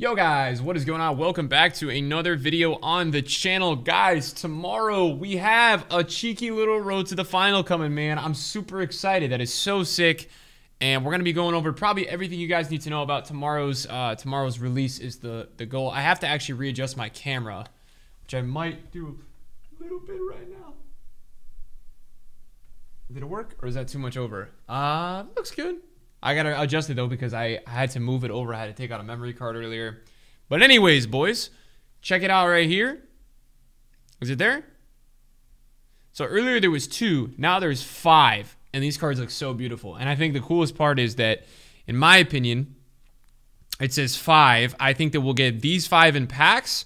Yo guys, what is going on? Welcome back to another video on the channel. Guys, tomorrow we have a cheeky little road to the final coming, man. I'm super excited. That is so sick. And we're going to be going over probably everything you guys need to know about tomorrow's release is the goal. I have to actually readjust my camera, which I might do a little bit right now. Did it work or is that too much over? Looks good. I gotta adjust it though because I had to move it over. I had to take out a memory card earlier. But anyways, boys, check it out right here. Is it there? So earlier there was 2, now there's 5, and these cards look so beautiful. And I think the coolest part is that, in my opinion, it says 5. I think that we'll get these 5 in packs,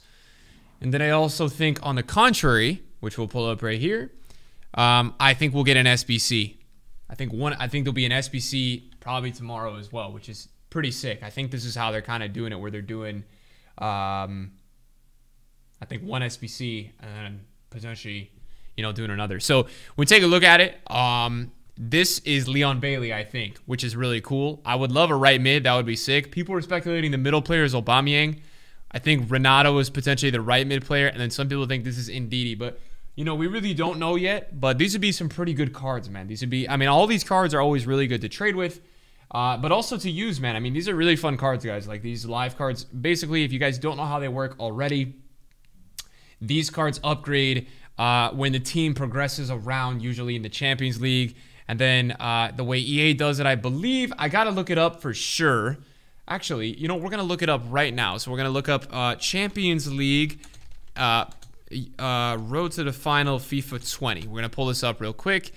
and then I also think on the contrary, which we'll pull up right here, I think we'll get an SBC. I think there'll be an SBC probably tomorrow as well, which is pretty sick. I think this is how they're kind of doing it, where they're doing, I think one SBC and then potentially, doing another. So we take a look at it. This is Leon Bailey, I think, which is really cool. I would love a right mid. That would be sick. People are speculating the middle player is Aubameyang. I think Renato is potentially the right mid player, and then some people think this is Ndidi, but we really don't know yet, but these would be some pretty good cards, man. These would be, all these cards are always really good to trade with, but also to use, man. These are really fun cards, guys. Like these live cards, basically, if you guys don't know how they work already, these cards upgrade when the team progresses around, usually in the Champions League. And then the way EA does it, I believe, I got to look it up for sure. Actually, we're going to look it up right now. So we're going to look up Champions League road to the final FIFA 20. We're gonna pull this up real quick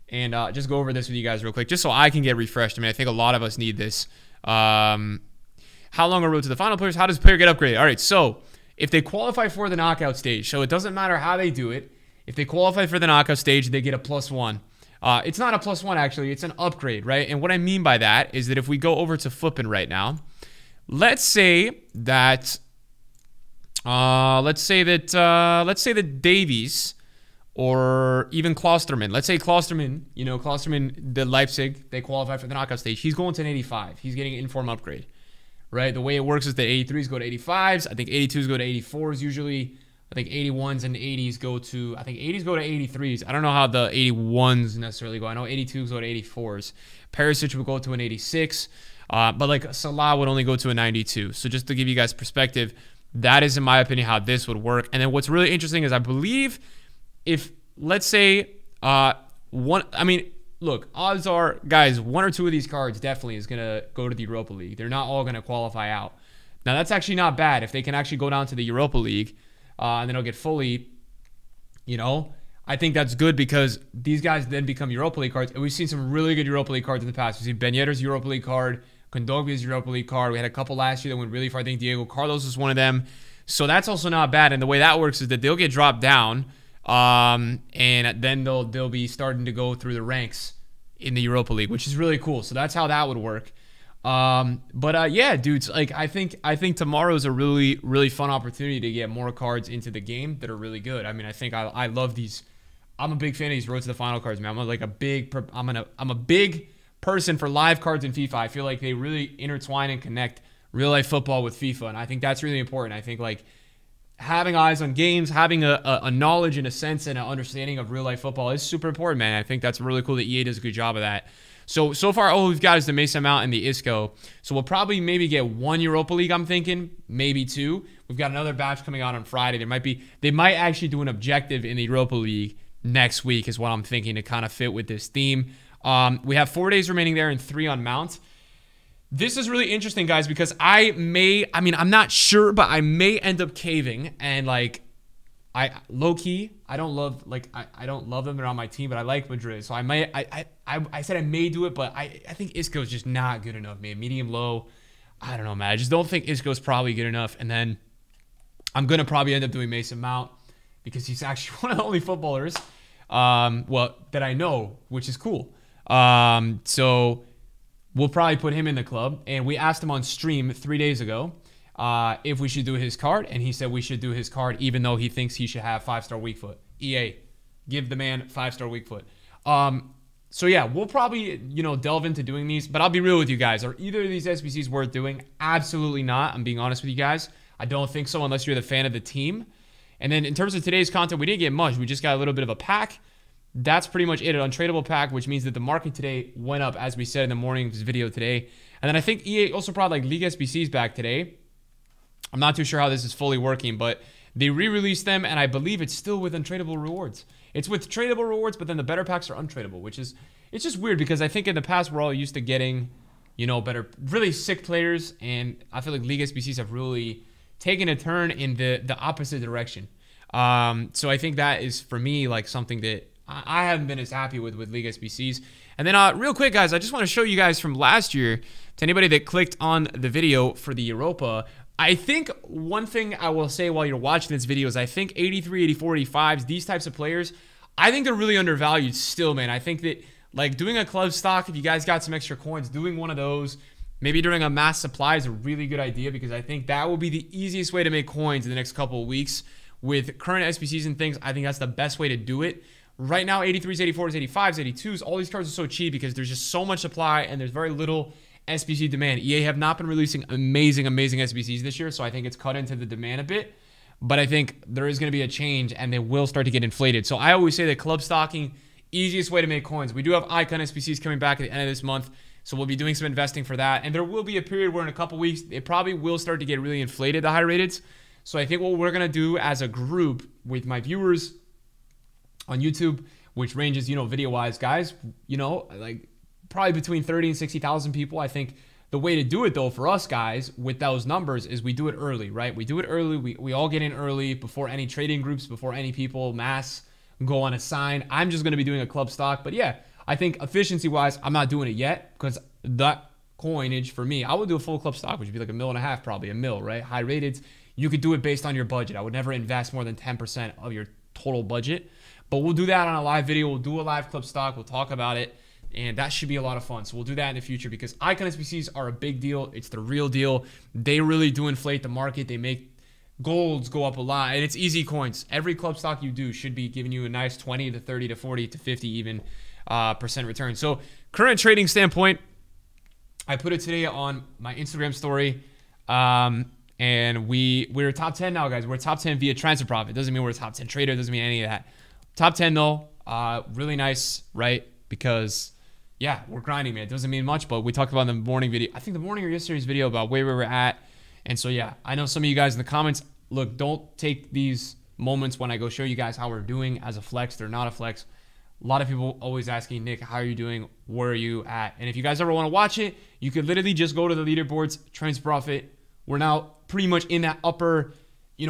and just go over this with you guys real quick, just so I can get refreshed. I think a lot of us need this. How long a road to the final players? How does a player get upgraded? All right, so if they qualify for the knockout stage, so it doesn't matter how they do it. If they qualify for the knockout stage, they get a +1. It's not a +1 actually; it's an upgrade, right? And what I mean by that is that if we go over to flipping right now, let's say that. Let's say that Davies or even Klosterman. Let's say Klosterman, Klosterman, the Leipzig, they qualify for the knockout stage. He's going to an 85. He's getting an inform upgrade, right? The way it works is that 83s go to 85s. I think 82s go to 84s usually. I think 81s and 80s go to, 80s go to 83s. I don't know how the 81s necessarily go. I know 82s go to 84s. Perisic would go to an 86. But like Salah would only go to a 92. So just to give you guys perspective, that is, in my opinion, how this would work. And then what's really interesting is I believe if, let's say, look, odds are, guys, 1 or 2 of these cards definitely is going to go to the Europa League. They're not all going to qualify out. Now, that's actually not bad. If they can actually go down to the Europa League and then they'll get fully, I think that's good because these guys then become Europa League cards. And we've seen some really good Europa League cards in the past. We've seen Ben Yedder's Europa League card, Kondogbia's Europa League card. We had a couple last year that went really far. I think Diego Carlos was one of them. So that's also not bad. And the way that works is that they'll get dropped down, and then they'll be starting to go through the ranks in the Europa League, which is really cool. So that's how that would work. Yeah, dudes, like I think tomorrow's a really, really fun opportunity to get more cards into the game that are really good. I think I love these. I'm a big fan of these road to the final cards, man. I'm a big person for live cards in FIFA. I feel like they really intertwine and connect real life football with FIFA, and I think that's really important. I think like having eyes on games, having a knowledge and a sense and an understanding of real life football is super important, man. I think that's really cool that EA does a good job of that. So far all we've got is the Mason Mount and the Isco. So we'll probably maybe get 1 Europa League, I'm thinking, maybe 2. We've got another batch coming out on Friday. They might actually do an objective in the Europa League next week is what I'm thinking to kind of fit with this theme. We have 4 days remaining there and 3 on Mount. This is really interesting, guys, because I'm not sure, but I may end up caving and low-key, I don't love them. They're on my team, but I like Madrid. So I said I may do it, but I think Isco's just not good enough, man. Medium low. I don't know, man. I just don't think Isco's probably good enough. And then I'm going to probably end up doing Mason Mount because he's actually one of the only footballers, that I know, which is cool. So we'll probably put him in the club. And we asked him on stream 3 days ago if we should do his card, and he said we should do his card even though he thinks he should have 5-star weak foot. EA, give the man 5-star weak foot. So yeah, we'll probably, delve into doing these, but I'll be real with you guys. Are either of these SBCs worth doing? Absolutely not. I'm being honest with you guys. I don't think so unless you're the fan of the team. And then in terms of today's content, we didn't get much. We just got a little bit of a pack. That's pretty much it, an untradeable pack, which means that the market today went up, as we said in the morning's video today. And then I think EA also brought like League SBCs back today. I'm not too sure how this is fully working, but they re-released them, and I believe it's still with untradeable rewards. It's with tradable rewards, but then the better packs are untradeable, which is, it's just weird because I think in the past we're all used to getting, better, really sick players, and I feel like League SBCs have really taken a turn in the opposite direction. So I think that is, for me, like something that I haven't been as happy with League SBCs. And then real quick, guys, I just want to show you guys from last year, to anybody that clicked on the video for the Europa, I think one thing I will say while you're watching this video is I think 83, 84, 85s, these types of players, I think they're really undervalued still, man. I think that like doing a club stock, if you guys got some extra coins, doing one of those, maybe during a mass supply is a really good idea because I think that will be the easiest way to make coins in the next couple of weeks. With current SBCs and things, I think that's the best way to do it. Right now, 83s, 84s, 85s, 82s, all these cards are so cheap because there's just so much supply and there's very little SBC demand. EA have not been releasing amazing SBCs this year, so I think it's cut into the demand a bit. But I think there is going to be a change, and they will start to get inflated. So I always say that club stocking, easiest way to make coins. We do have icon SBCs coming back at the end of this month, so we'll be doing some investing for that. And there will be a period where in a couple weeks, it probably will start to get really inflated, the high rateds. So I think what we're going to do as a group with my viewers on YouTube, which ranges, video-wise, guys, like probably between 30 and 60,000 people. I think the way to do it, though, for us guys with those numbers is we do it early, right? We do it early. We all get in early before any trading groups, before any people mass go on a sign. I'm just going to be doing a club stock. But yeah, I think efficiency-wise, I'm not doing it yet because that coinage for me, I would do a full club stock, which would be like $1.5 million, probably $1 million, right? High rated. You could do it based on your budget. I would never invest more than 10% of your total budget. But we'll do that on a live video. We'll do a live club stock. We'll talk about it. And that should be a lot of fun. So we'll do that in the future because icon SBCs are a big deal. It's the real deal. They really do inflate the market. They make golds go up a lot. And it's easy coins. Every club stock you do should be giving you a nice 20 to 30 to 40 to 50 even percent return. So current trading standpoint, I put it today on my Instagram story. And we're top 10 now, guys. We're top 10 via transfer profit. Doesn't mean we're a top 10 trader. Doesn't mean any of that. Top 10 though, really nice, right? Because yeah, we're grinding, man. It doesn't mean much, but we talked about in the morning video. I think the morning or yesterday's video about where we were at. And so yeah, I know some of you guys in the comments, look, don't take these moments when I go show you guys how we're doing as a flex. They're not a flex. A lot of people always asking, Nick, how are you doing? Where are you at? And if you guys ever want to watch it, you could literally just go to the leaderboards, transfer profit. We're now pretty much in that upper,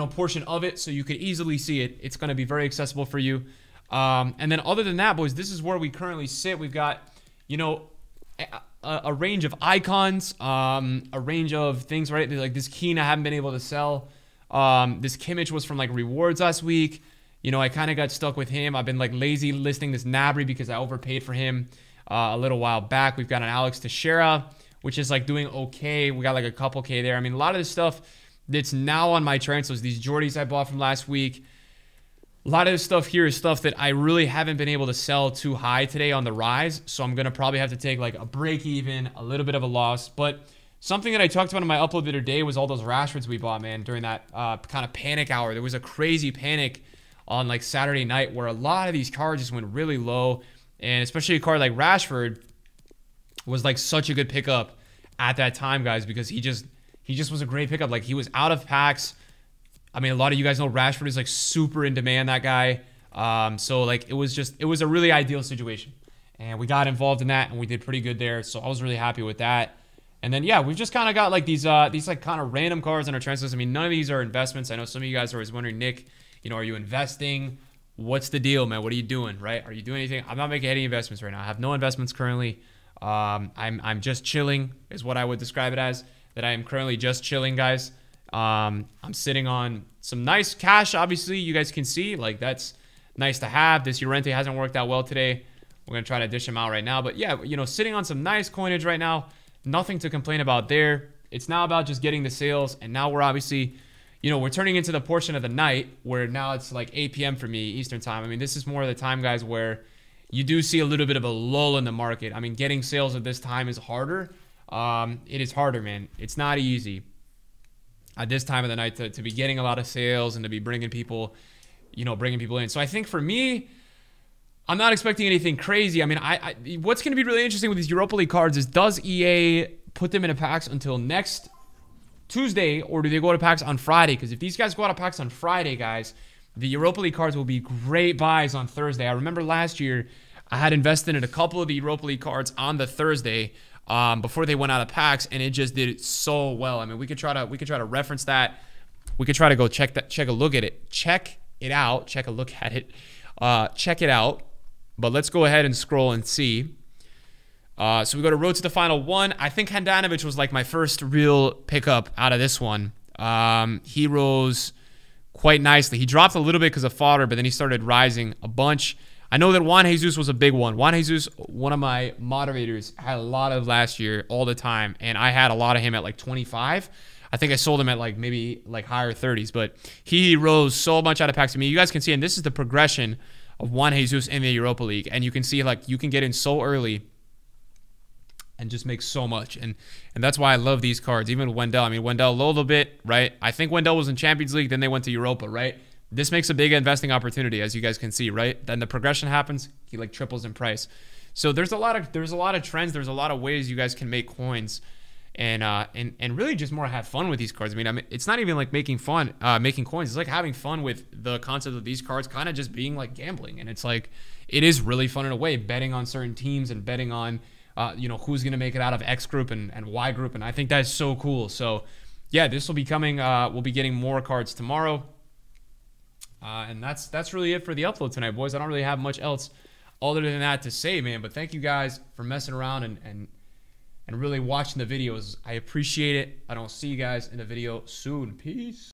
portion of it, so you could easily see it. It's going to be very accessible for you. And then other than that, boys, this is where we currently sit. We've got, a range of icons, a range of things, right? Like this Keen I haven't been able to sell. This Kimmich was from like rewards last week. I kind of got stuck with him. I've been like lazy listing this Nabry because I overpaid for him a little while back. We've got an Alex Teixeira, which is like doing okay. We got like a couple K there. I mean, a lot of this stuff that's now on my transfers, these Jordys I bought from last week. A lot of this stuff here is stuff that I really haven't been able to sell too high today on the rise. So I'm going to probably have to take like a break even, a little bit of a loss. But something that I talked about in my upload the other day was all those Rashfords we bought, man, during that kind of panic hour. There was a crazy panic on like Saturday night where a lot of these cards just went really low. And especially a card like Rashford was like such a good pickup at that time, guys, because he just was a great pickup. Like he was out of packs. I mean, a lot of you guys know Rashford is like super in demand, that guy. So like it was a really ideal situation. And we got involved in that and we did pretty good there. So I was really happy with that. And then yeah, we've just kind of got like these like kind of random cards on our transfers. I mean, none of these are investments. I know some of you guys are always wondering, Nick, are you investing? What's the deal, man? What are you doing, right? Are you doing anything? I'm not making any investments right now. I have no investments currently. I'm just chilling is what I would describe it as. That I am currently just chilling, guys. I'm sitting on some nice cash, obviously. You guys can see, like, that's nice to have. This Llorente hasn't worked out well today. We're going to try to dish him out right now. But, yeah, sitting on some nice coinage right now. Nothing to complain about there. It's now about just getting the sales. And now we're obviously, we're turning into the portion of the night where now it's like 8 p.m. for me, Eastern time. I mean, this is more of the time, guys, where, you do see a little bit of a lull in the market. I mean, getting sales at this time is harder. It is harder, man. It's not easy at this time of the night to be getting a lot of sales and to be bringing people, bringing people in. So I think for me, I'm not expecting anything crazy. I mean, what's going to be really interesting with these Europa League cards is, does EA put them into packs until next Tuesday, or do they go to packs on Friday? Because if these guys go out of packs on Friday, guys, the Europa League cards will be great buys on Thursday. I remember last year I had invested in a couple of the Europa League cards on the Thursday before they went out of packs, and it just did so well. I mean, we could try to reference that. We could try to go check a look at it. Check it out. Check a look at it. Check it out. But let's go ahead and scroll and see. So we go to Road to the Final 1. I think Handanovic was like my first real pickup out of this one. He rose quite nicely. He dropped a little bit because of fodder, but then he started rising a bunch. I know that Juan Jesus was a big one. Juan Jesus, one of my moderators, had a lot of last year all the time, and I had a lot of him at like 25. I think I sold him at like maybe like higher 30s, but he rose so much out of packs. I mean, you guys can see, and this is the progression of Juan Jesus in the Europa League, and you can see like you can get in so early and just make so much, and that's why I love these cards. Even Wendell, I mean, Wendell low a little bit, right? I think Wendell was in Champions League, then they went to Europa, right? This makes a big investing opportunity, as you guys can see, right? Then the progression happens, he like triples in price. So there's a lot of trends, there's a lot of ways you guys can make coins, and really just more have fun with these cards. I mean, it's not even like making coins. It's like having fun with the concept of these cards, kind of just being like gambling. And it's like, it is really fun in a way, betting on certain teams and betting on who's going to make it out of X group and Y group. And I think that's so cool. So yeah, this will be coming. We'll be getting more cards tomorrow. And that's really it for the upload tonight, boys. I don't really have much else other than that to say, man. But thank you guys for messing around and really watching the videos. I appreciate it. I don't see you guys in the video soon. Peace.